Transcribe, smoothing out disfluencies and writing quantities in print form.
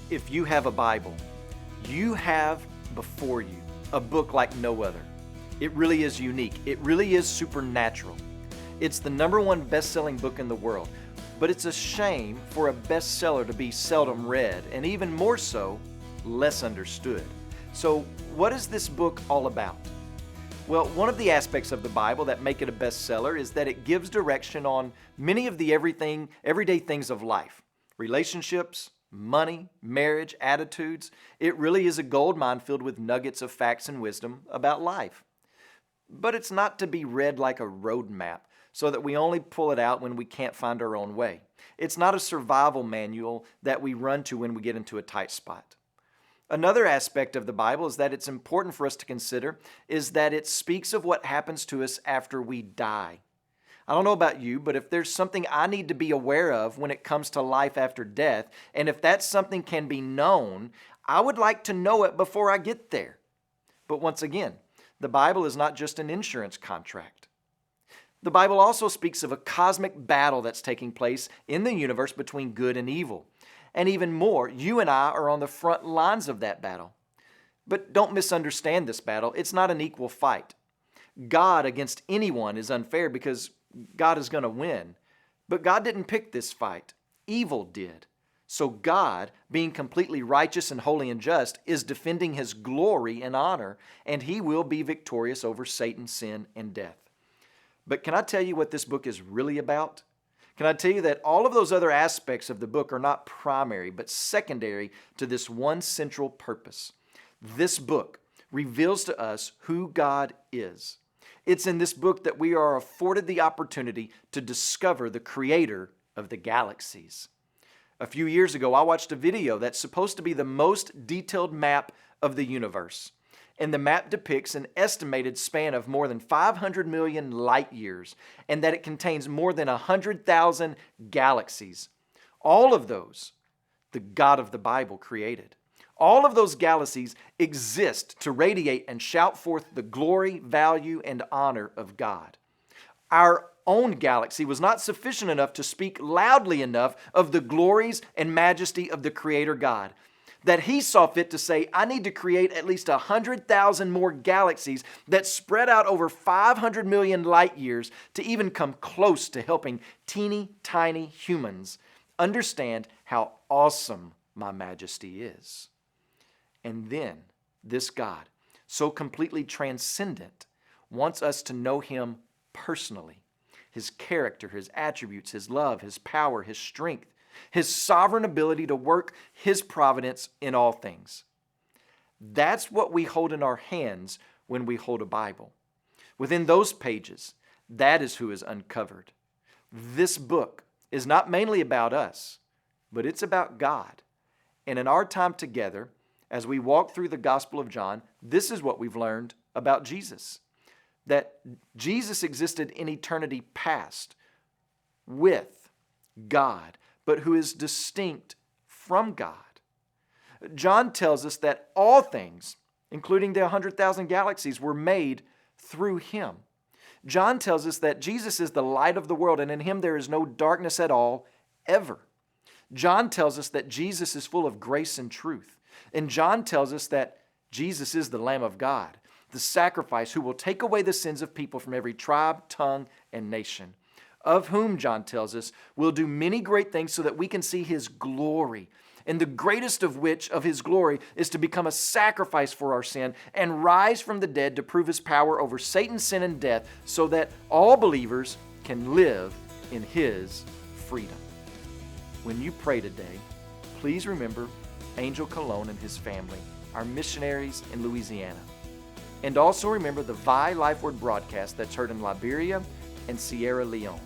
If you have a Bible, you have before you a book like no other. It really is unique. It really is supernatural. It's the #1 best-selling book in the world, but it's a shame for a bestseller to be seldom read, and even more so, less understood. So, what is this book all about? Well, one of the aspects of the Bible that make it a bestseller is that it gives direction on many of the everyday things of life. Relationships, money, marriage, attitudes. It really is a goldmine filled with nuggets of facts and wisdom about life. But it's not to be read like a road map, so that we only pull it out when we can't find our own way. It's not a survival manual that we run to when we get into a tight spot. Another aspect of the Bible is that it's important for us to consider is that it speaks of what happens to us after we die. I don't know about you, but if there's something I need to be aware of when it comes to life after death, and if that something can be known, I would like to know it before I get there. But once again, the Bible is not just an insurance contract. The Bible also speaks of a cosmic battle that's taking place in the universe between good and evil. And even more, you and I are on the front lines of that battle. But don't misunderstand this battle. It's not an equal fight. God against anyone is unfair because God is going to win. But God didn't pick this fight. Evil did. So God, being completely righteous and holy and just, is defending His glory and honor, and He will be victorious over Satan, sin, and death. But can I tell you what this book is really about? Can I tell you that all of those other aspects of the book are not primary, but secondary to this one central purpose? This book reveals to us who God is. It's in this book that we are afforded the opportunity to discover the creator of the galaxies. A few years ago, I watched a video that's supposed to be the most detailed map of the universe. And the map depicts an estimated span of more than 500 million light years, and that it contains more than 100,000 galaxies. All of those, the God of the Bible created. All of those galaxies exist to radiate and shout forth the glory, value, and honor of God. Our own galaxy was not sufficient enough to speak loudly enough of the glories and majesty of the Creator God, that He saw fit to say, I need to create at least 100,000 more galaxies that spread out over 500 million light years to even come close to helping teeny tiny humans understand how awesome my majesty is. And then this God, so completely transcendent, wants us to know Him personally. His character, His attributes, His love, His power, His strength, His sovereign ability to work His providence in all things. That's what we hold in our hands when we hold a Bible. Within those pages, that is who is uncovered. This book is not mainly about us, but it's about God. And in our time together, as we walk through the Gospel of John, this is what we've learned about Jesus. That Jesus existed in eternity past with God, but who is distinct from God. John tells us that all things, including the 100,000 galaxies, were made through Him. John tells us that Jesus is the light of the world, and in Him there is no darkness at all, ever. John tells us that Jesus is full of grace and truth. And John tells us that Jesus is the Lamb of God, the sacrifice who will take away the sins of people from every tribe, tongue, and nation, of whom, John tells us, will do many great things so that we can see His glory. And the greatest of which, of His glory, is to become a sacrifice for our sin and rise from the dead to prove His power over Satan, sin, and death, so that all believers can live in His freedom. When you pray today, please remember Angel Colon and his family, our missionaries in Louisiana. And also remember the Vi Life Word broadcast that's heard in Liberia and Sierra Leone.